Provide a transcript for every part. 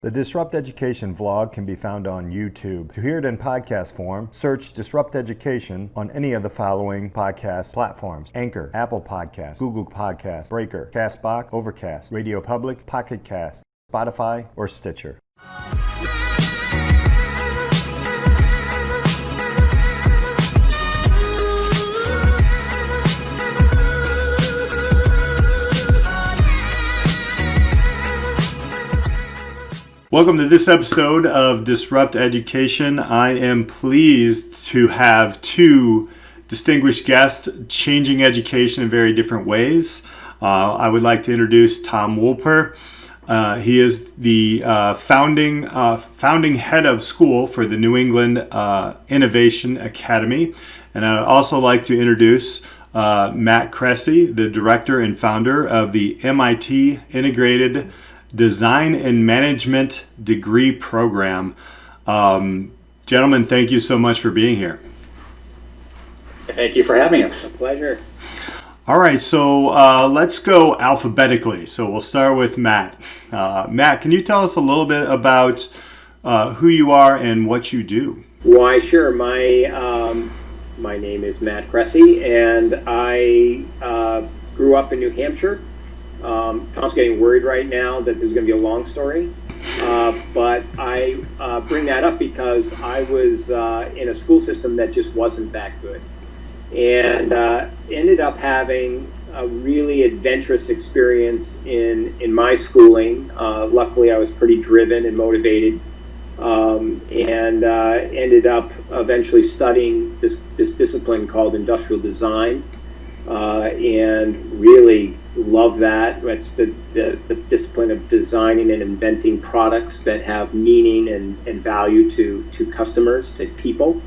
The Disrupt Education vlog can be found on YouTube. To hear it in podcast form, search Disrupt Education on any of the following podcast platforms: Anchor, Apple Podcasts, Google Podcasts, Breaker, Castbox, Overcast, Radio Public, Pocket Cast, Spotify, or Stitcher. Welcome to this episode of Disrupt Education. I am pleased to have two distinguished guests changing education in very different ways. I would like to introduce Tom Wolper. He is the founding head of school for the New England Innovation Academy. And I would also like to introduce Matt Cressy, the director and founder of the MIT Integrated Design and Management degree program. Gentlemen, thank you so much for being here. Thank you for having us. A pleasure. All right, so let's go alphabetically. So we'll start with Matt. Matt, can you tell us a little bit about who you are and what you do? Why, sure. My name is Matt Cressy, and I grew up in New Hampshire. Tom's getting worried right now that there's going to be a long story, but I bring that up because I was in a school system that just wasn't that good, and ended up having a really adventurous experience in my schooling. Luckily, I was pretty driven and motivated, and ended up eventually studying this discipline called industrial design, and really love that. It's the discipline of designing and inventing products that have meaning and value to customers, to people.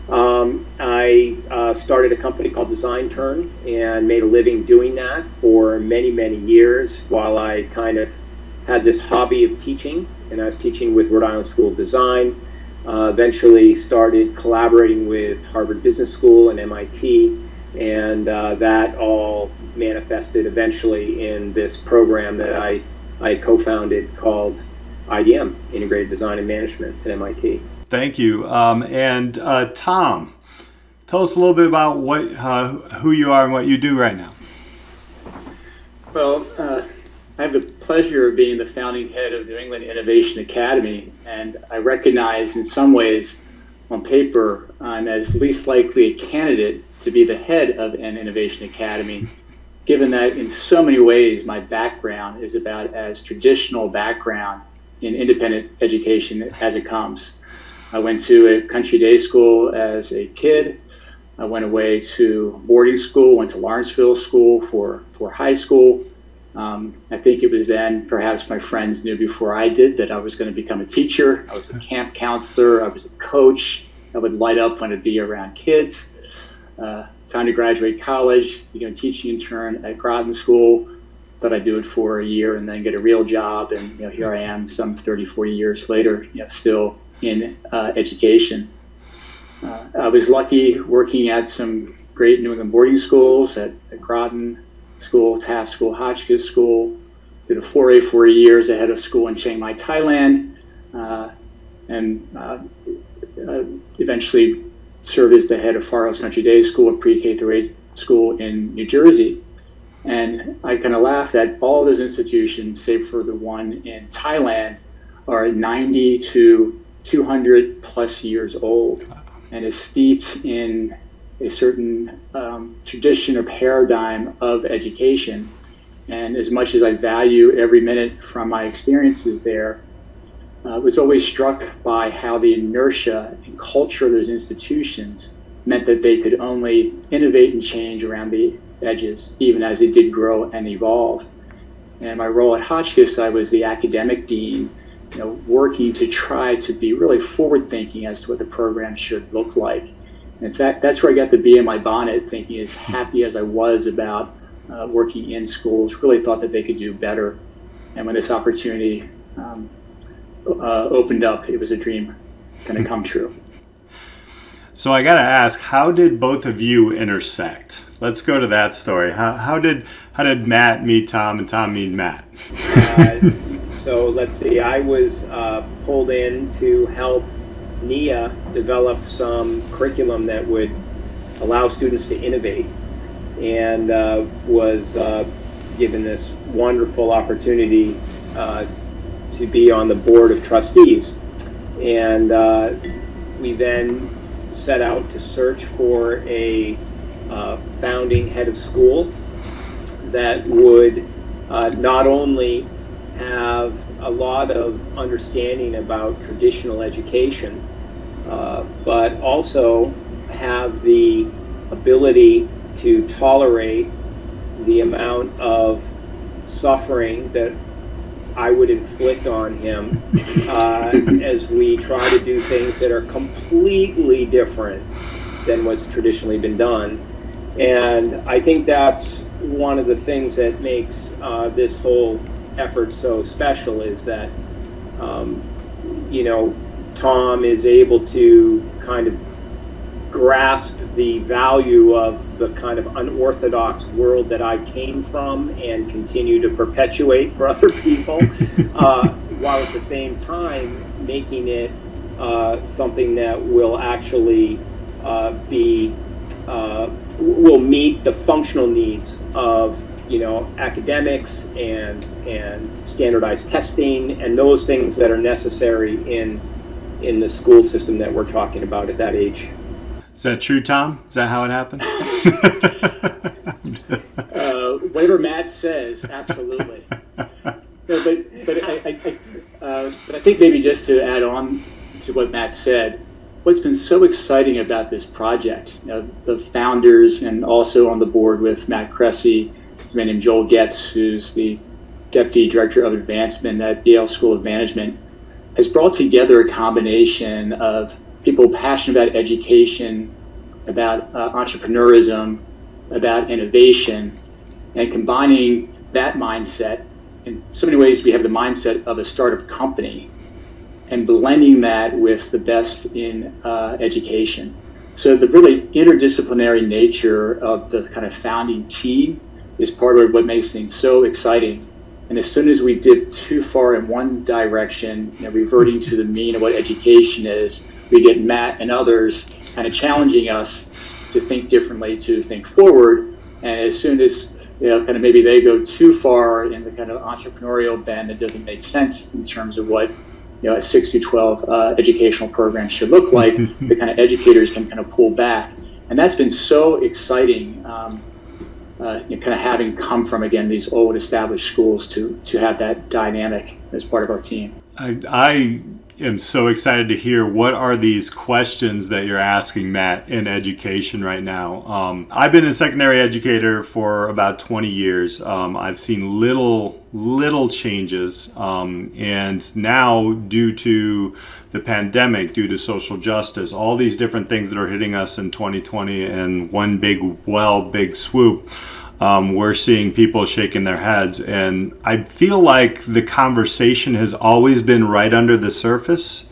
I started a company called Design Turn and made a living doing that for many, many years while I kind of had this hobby of teaching, and I was teaching with Rhode Island School of Design. Eventually started collaborating with Harvard Business School and MIT, and that all manifested eventually in this program that I co-founded called IDM, Integrated Design and Management at MIT. Thank you. And Tom, tell us a little bit about who you are and what you do right now. Well, I have the pleasure of being the founding head of New England Innovation Academy, and I recognize in some ways on paper I'm as least likely a candidate to be the head of an innovation academy, given that in so many ways my background is about as traditional background in independent education as it comes. I went to a country day school as a kid. I went away to boarding school, went to Lawrenceville School for high school. I think it was then, perhaps my friends knew before I did, that I was going to become a teacher. I was a camp counselor. I was a coach. I would light up when I'd be around kids. Time to graduate college, became a teaching intern at Groton School. Thought I'd do it for a year and then get a real job. And here I am some 30, 40 years later, still in education. I was lucky working at some great New England boarding schools, at Groton School, Taft School, Hotchkiss School. Did a 4A 4 years ahead of school in Chiang Mai, Thailand, and eventually served as the head of Far Hills Country Day School, a pre-K through 8 school in New Jersey. And I kind of laugh that all those institutions, save for the one in Thailand, are 90 to 200 plus years old and is steeped in a certain tradition or paradigm of education. And as much as I value every minute from my experiences there, was always struck by how the inertia and culture of those institutions meant that they could only innovate and change around the edges, even as they did grow and evolve. And my role at Hotchkiss, I was the academic dean, working to try to be really forward-thinking as to what the program should look like. And that's where I got the bee in my bonnet, thinking as happy as I was about working in schools, really thought that they could do better. And when this opportunity opened up, it was a dream kind of come true. So I got to ask, how did both of you intersect? Let's go to that story. How did Matt meet Tom and Tom meet Matt? So let's see, I was pulled in to help NEIA develop some curriculum that would allow students to innovate, and was given this wonderful opportunity to be on the board of trustees. And we then set out to search for a founding head of school that would not only have a lot of understanding about traditional education, but also have the ability to tolerate the amount of suffering that I would inflict on him as we try to do things that are completely different than what's traditionally been done. And I think that's one of the things that makes this whole effort so special, is that Tom is able to kind of grasp the value of the kind of unorthodox world that I came from and continue to perpetuate for other people, while at the same time making it something that will actually will meet the functional needs of academics and standardized testing and those things that are necessary in the school system that we're talking about at that age. Is that true, Tom? Is that how it happened? Whatever Matt says, absolutely. But I think maybe just to add on to what Matt said, what's been so exciting about this project, the founders, and also on the board with Matt Cressy, a man named Joel Getz, who's the Deputy Director of Advancement at Yale School of Management, has brought together a combination of people passionate about education, about entrepreneurism, about innovation, and combining that mindset. In so many ways, we have the mindset of a startup company, and blending that with the best in education. So the really interdisciplinary nature of the kind of founding team is part of what makes things so exciting. And as soon as we dip too far in one direction, reverting to the mean of what education is, we get Matt and others kind of challenging us to think differently, to think forward. And as soon as kind of maybe they go too far in the kind of entrepreneurial bend, it doesn't make sense in terms of what a 6 to 12 educational program should look like. The kind of educators can kind of pull back, and that's been so exciting. Kind of having come from, again, these old established schools to have that dynamic as part of our team. I am so excited to hear what are these questions that you're asking, Matt, in education right now. I've been a secondary educator for about 20 years. I've seen little changes, and now due to the pandemic, due to social justice, all these different things that are hitting us in 2020 in one big swoop, we're seeing people shaking their heads. And I feel like the conversation has always been right under the surface.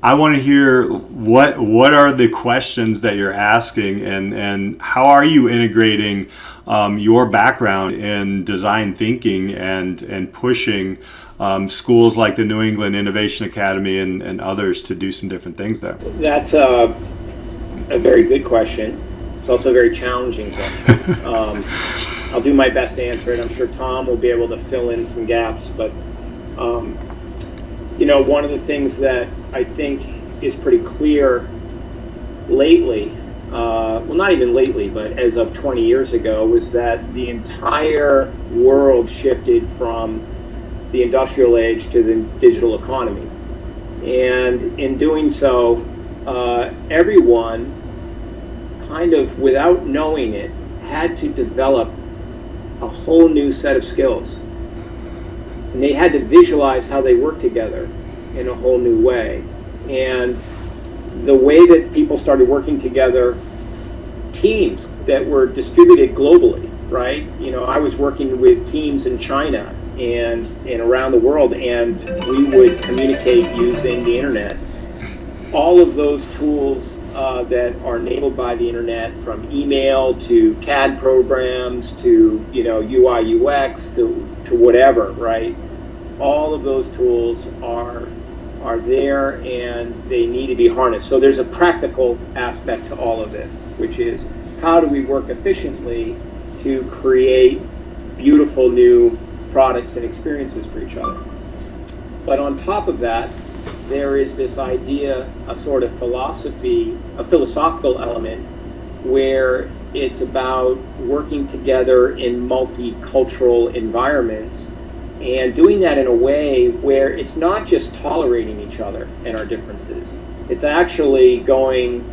I want to hear what are the questions that you're asking, and how are you integrating your background in design thinking and pushing schools like the New England Innovation Academy and others to do some different things there? That's a very good question. It's also a very challenging question. I'll do my best to answer it. I'm sure Tom will be able to fill in some gaps, but one of the things that I think is pretty clear lately, well, not even lately, but as of 20 years ago, was that the entire world shifted from the industrial age to the digital economy. And in doing so, everyone, kind of without knowing it, had to develop a whole new set of skills. And they had to visualize how they work together in a whole new way. And the way that people started working together, teams that were distributed globally, right? I was working with teams in China and around the world, and we would communicate using the internet. All of those tools that are enabled by the internet, from email to CAD programs to UI UX to whatever, right? all of those tools are there and they need to be harnessed. So there's a practical aspect to all of this, which is how do we work efficiently to create beautiful new products and experiences for each other. But on top of that, there is this idea, a sort of philosophy, a philosophical element, where it's about working together in multicultural environments and doing that in a way where it's not just tolerating each other and our differences. It's actually going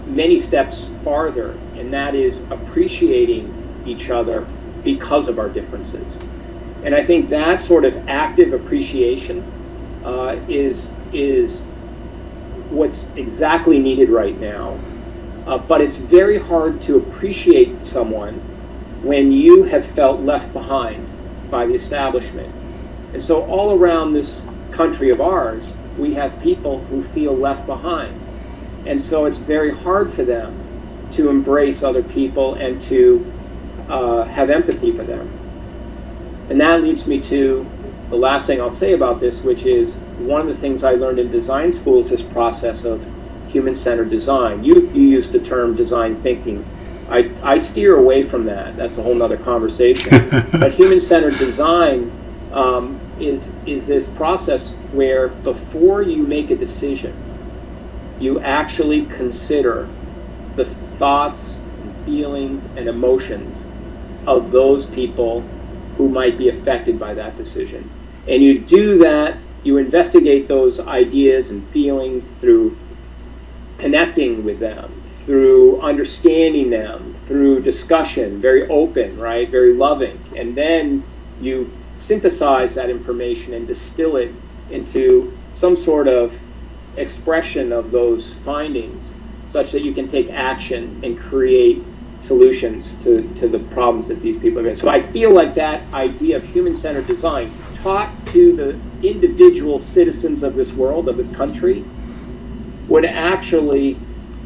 many steps farther, and that is appreciating each other because of our differences. And I think that sort of active appreciation is what's exactly needed right now. But it's very hard to appreciate someone when you have felt left behind by the establishment. And so all around this country of ours, we have people who feel left behind. And so it's very hard for them to embrace other people and to have empathy for them. And that leads me to the last thing I'll say about this, which is one of the things I learned in design school is this process of human-centered design. You used the term design thinking. I steer away from that. That's a whole nother conversation. But human-centered design is this process where before you make a decision, you actually consider the thoughts, and feelings, and emotions of those people who might be affected by that decision. And you do that, you investigate those ideas and feelings through connecting with them, through understanding them, through discussion, very open, right, very loving. And then you synthesize that information and distill it into some sort of expression of those findings such that you can take action and create solutions to the problems that these people are in. So I feel like that idea of human-centered design taught to the individual citizens of this world, of this country, would actually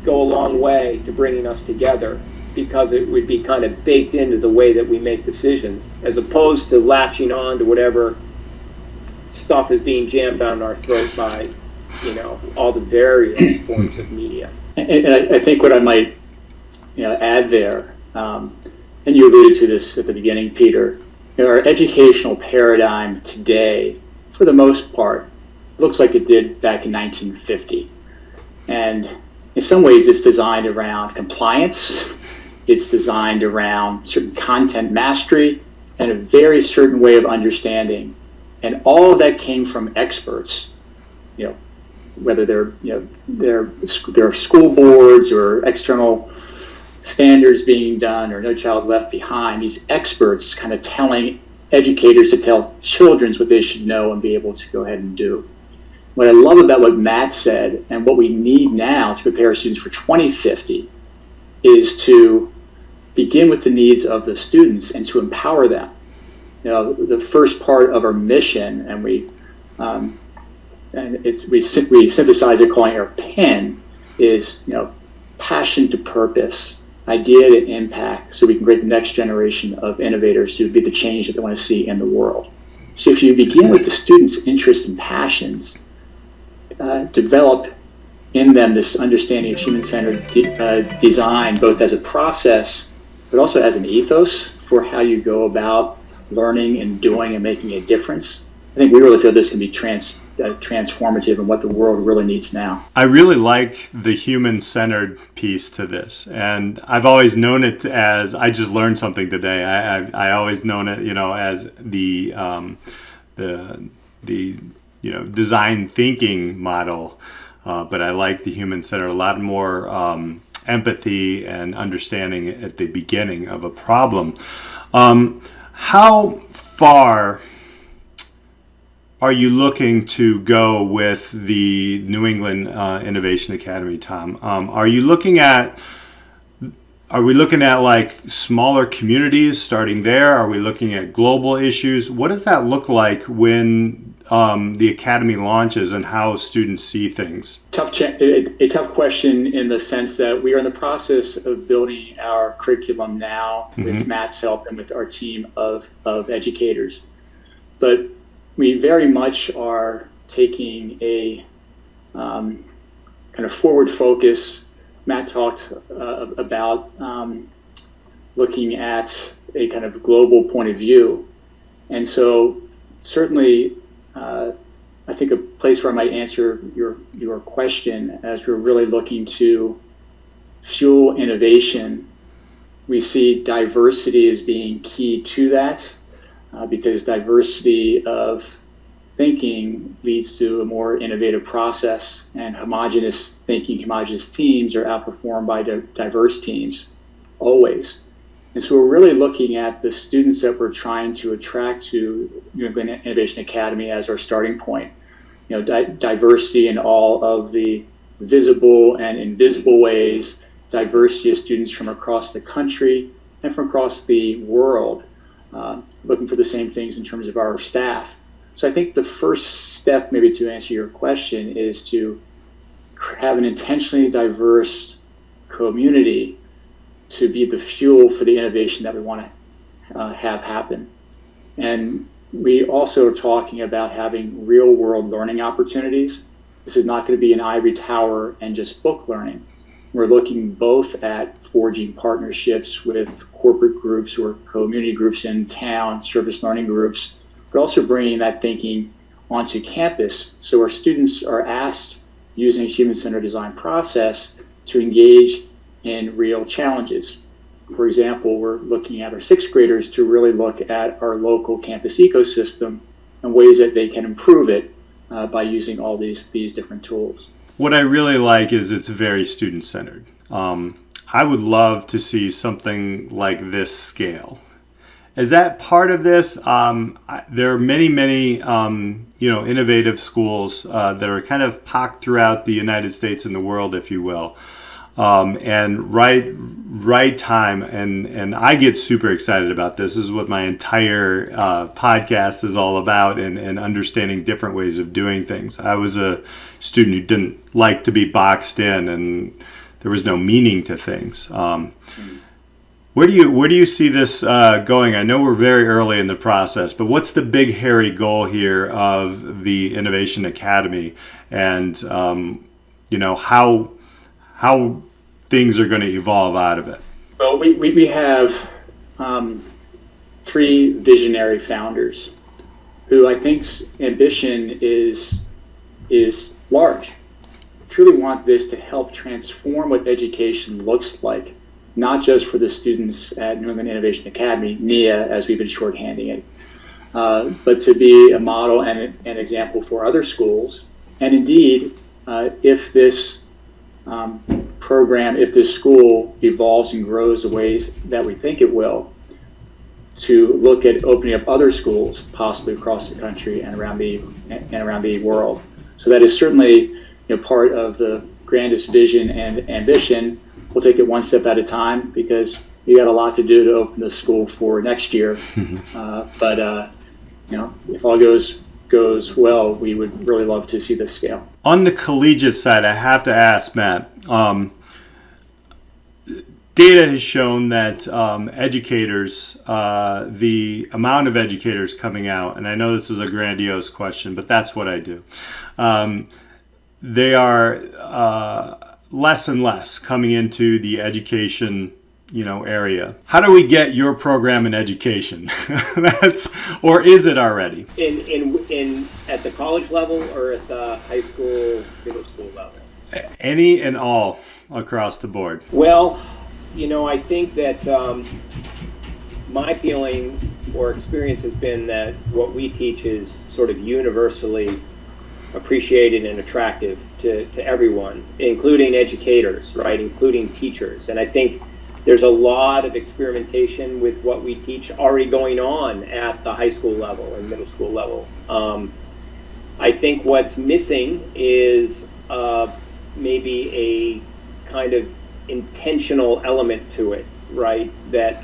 go a long way to bringing us together, because it would be kind of baked into the way that we make decisions, as opposed to latching on to whatever stuff is being jammed down our throat by, all the various forms of media. And I think what I might, add there, and you alluded to this at the beginning, Peter, our educational paradigm today, for the most part, looks like it did back in 1950. And in some ways, it's designed around compliance. It's designed around certain content mastery and a very certain way of understanding. And all of that came from experts, whether they're school boards or external standards being done or No Child Left Behind. These experts kind of telling educators to tell children what they should know and be able to go ahead and do. What I love about what Matt said and what we need now to prepare students for 2050 is to begin with the needs of the students and to empower them. The first part of our mission, and we synthesize it calling it our PIN, is passion to purpose, idea to impact, so we can create the next generation of innovators who would be the change that they want to see in the world. So if you begin with the students' interests and passions, develop in them this understanding of human-centered design, both as a process, but also as an ethos for how you go about learning and doing and making a difference. I think we really feel this can be transformative in what the world really needs now. I really like the human-centered piece to this, and I've always known it as, I just learned something today. I always known it, as the design thinking model, but I like the human-centered, a lot more empathy and understanding at the beginning of a problem. How far are you looking to go with the New England Innovation Academy, Tom? Are we looking at like smaller communities starting there? Are we looking at global issues? What does that look like when the academy launches and how students see things? A tough question in the sense that we are in the process of building our curriculum now with Matt's help and with our team of educators. But we very much are taking a kind of forward focus. Matt talked about looking at a kind of global point of view. And so certainly, I think a place where I might answer your question, as we're really looking to fuel innovation, we see diversity as being key to that, because diversity of thinking leads to a more innovative process, and homogeneous thinking, homogeneous teams are outperformed by diverse teams always. And so we're really looking at the students that we're trying to attract to New England Innovation Academy as our starting point. Diversity in all of the visible and invisible ways, diversity of students from across the country and from across the world, looking for the same things in terms of our staff. So I think the first step, maybe to answer your question, is to have an intentionally diverse community to be the fuel for the innovation that we want to have happen. And we also are talking about having real world learning opportunities. This is not going to be an ivory tower and just book learning. We're looking both at forging partnerships with corporate groups or community groups in town, service learning groups, but also bringing that thinking onto campus. So our students are asked, using a human-centered design process, to engage in real challenges. For example, we're looking at our sixth graders to really look at our local campus ecosystem and ways that they can improve it by using all these different tools. What I really like is it's very student-centered. I would love to see something like this scale. Is that part of this? There are many, innovative schools that are kind of pocked throughout the United States and the world, if you will. And right time, and I get super excited about this. This is what my entire podcast is all about, and understanding different ways of doing things. I was a student who didn't like to be boxed in, and there was no meaning to things. Where do you see this going? I know we're very early in the process, but what's the big hairy goal here of the Innovation Academy, and how things are going to evolve out of it? Well, we have three visionary founders who I think's ambition is large. Truly want this to help transform what education looks like, not just for the students at New England Innovation Academy, NEIA, as we've been shorthanding it, but to be a model and an example for other schools. And indeed, if this program, if this school evolves and grows the ways that we think it will, to look at opening up other schools, possibly across the country and around the world. So that is certainly part of the grandest vision and ambition. We'll take it one step at a time, because we got a lot to do to open the school for next year. But if all goes well, we would really love to see this scale. On the collegiate side, I have to ask, Matt, data has shown that educators, the amount of educators coming out, and I know this is a grandiose question, but that's what I do. They are less and less coming into the education area. How do we get your program in education? Or is it already? In at the college level or at the high school, middle school level? Any and all across the board. Well, I think that my feeling or experience has been that what we teach is sort of universally appreciated and attractive to everyone, including educators, right? Including teachers. And I think there's a lot of experimentation with what we teach already going on at the high school level and middle school level. I think what's missing is maybe a kind of intentional element to it, right? That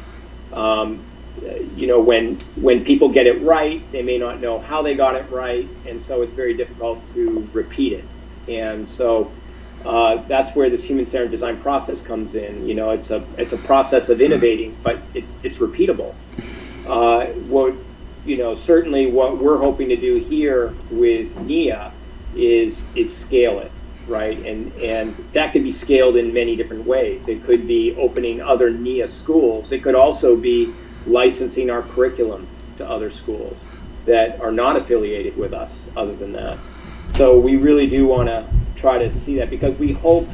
when people get it right, they may not know how they got it right, and so it's very difficult to repeat it. And so that's where this human-centered design process comes in. It's a process of innovating, but it's repeatable. certainly what we're hoping to do here with NEIA is scale it, right? And that could be scaled in many different ways. It could be opening other NEIA schools. It could also be licensing our curriculum to other schools that are not affiliated with us other than that. So we really do want to try to see that, because we hope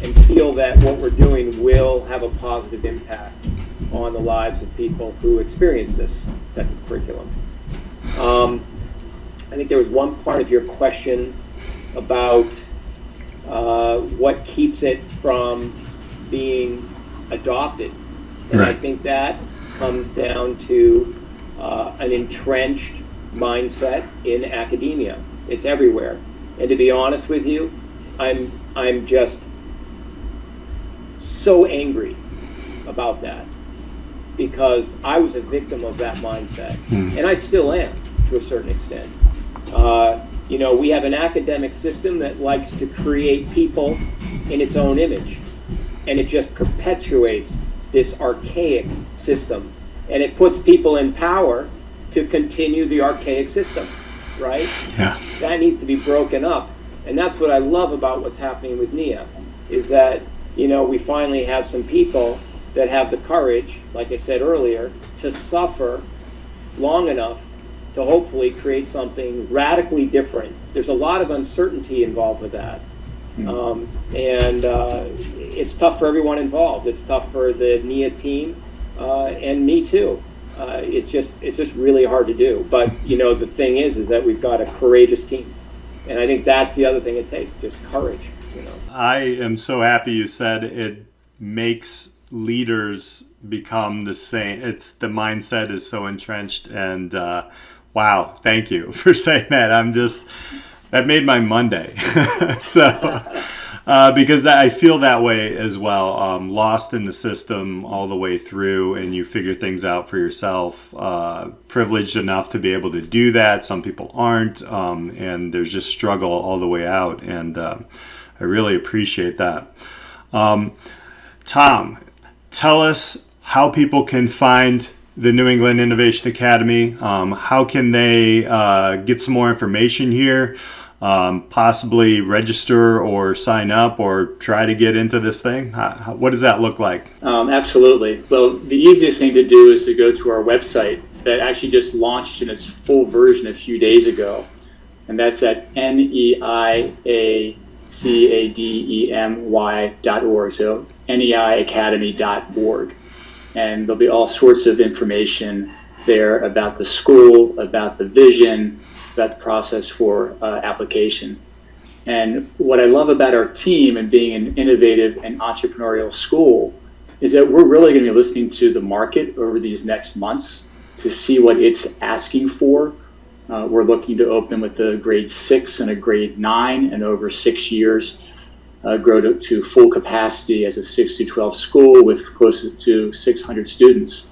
and feel that what we're doing will have a positive impact on the lives of people who experience this type of curriculum. I think there was one part of your question about what keeps it from being adopted. And Right. I think that comes down to an entrenched mindset in academia. It's everywhere. And to be honest with you, I'm just so angry about that, because I was a victim of that mindset, and I still am to a certain extent. We have an academic system that likes to create people in its own image, and it just perpetuates this archaic system, and it puts people in power to continue the archaic system, right? Yeah. That needs to be broken up, and that's what I love about what's happening with NEIA, is that we finally have some people that have the courage, like I said earlier, to suffer long enough to hopefully create something radically different. There's a lot of uncertainty involved with that. And it's tough for everyone involved. It's tough for the NEIA team, and me too. It's just really hard to do. But the thing is that we've got a courageous team, and I think that's the other thing it takes, just courage. I am so happy you said it makes leaders become the same. The mindset is so entrenched, and wow, thank you for saying that. That made my Monday. So, because I feel that way as well, lost in the system all the way through, and you figure things out for yourself, privileged enough to be able to do that. Some people aren't, and there's just struggle all the way out, and I really appreciate that. Tom, tell us how people can find the New England Innovation Academy. How can they get some more information here, possibly register or sign up or try to get into this thing? What does that look like? Absolutely. Well, the easiest thing to do is to go to our website that actually just launched in its full version a few days ago, and that's at NEIACADEMY.org, so NEIAcademy.org. And there'll be all sorts of information there about the school, about the vision, about the process for application. And what I love about our team and being an innovative and entrepreneurial school is that we're really going to be listening to the market over these next months to see what it's asking for. We're looking to open with a grade 6 and a grade 9, and over 6 years grow to full capacity as a 6 to 12 school with close to 600 students.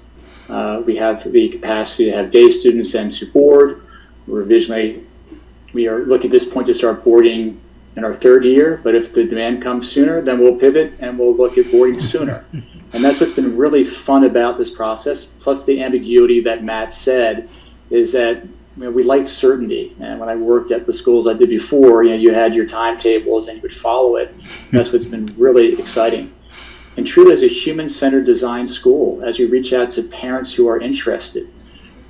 We have the capacity to have day students and to board. We are looking at this point to start boarding in our third year, but if the demand comes sooner, then we'll pivot and we'll look at boarding sooner. And that's what's been really fun about this process, plus the ambiguity that Matt said, is that we like certainty. And when I worked at the schools I did before, you had your timetables and you would follow it. That's what's been really exciting. And truly, as a human-centered design school, as we reach out to parents who are interested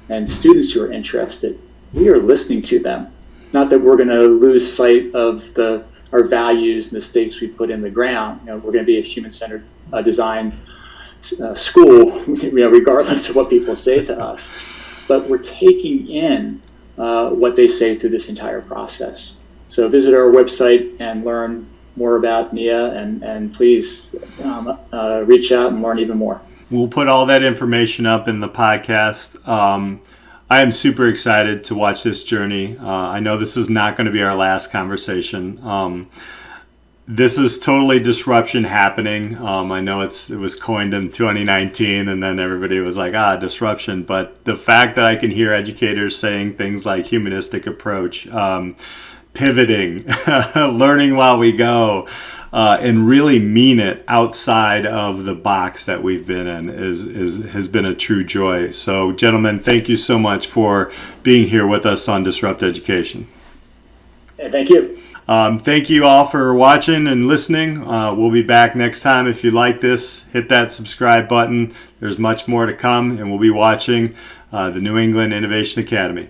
and students who are interested, we are listening to them. Not that we're going to lose sight of our values and the stakes we put in the ground. We're going to be a human-centered design school, regardless of what people say to us. But we're taking in what they say through this entire process. So visit our website and learn more about NEIA, and please reach out and learn even more. We'll put all that information up in the podcast. I am super excited to watch this journey. I know this is not going to be our last conversation. This is totally disruption happening. I know it was coined in 2019, and then everybody was like, disruption. But the fact that I can hear educators saying things like humanistic approach, pivoting, learning while we go, and really mean it outside of the box that we've been in has been a true joy. So, gentlemen, thank you so much for being here with us on Disrupt Education. And thank you. Thank you all for watching and listening. We'll be back next time. If you like this, hit that subscribe button. There's much more to come, and we'll be watching the New England Innovation Academy.